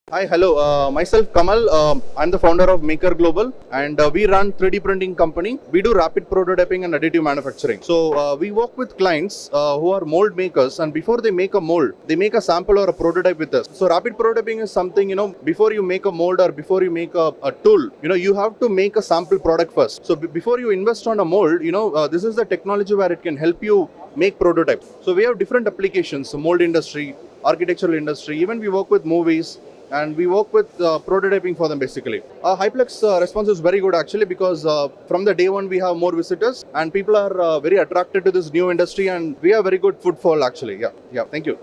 Hi, hello. Myself Kamal. I'm the founder of Maker Global, and we run 3D printing company. We do rapid prototyping and additive manufacturing. So we work with clients who are mold makers, and before they make a mold, they make a sample or a prototype with us. So rapid prototyping is something, before you make a mold or before you make a tool, you have to make a sample product first. So before you invest on a mold, this is the technology where it can help you make prototypes. So we have different applications: so mold industry, architectural industry, even we work with movies, and we work with prototyping for them basically. HIPLEX response is very good actually, because from the day one we have more visitors and people are very attracted to this new industry, and we have very good footfall actually. Yeah, thank you.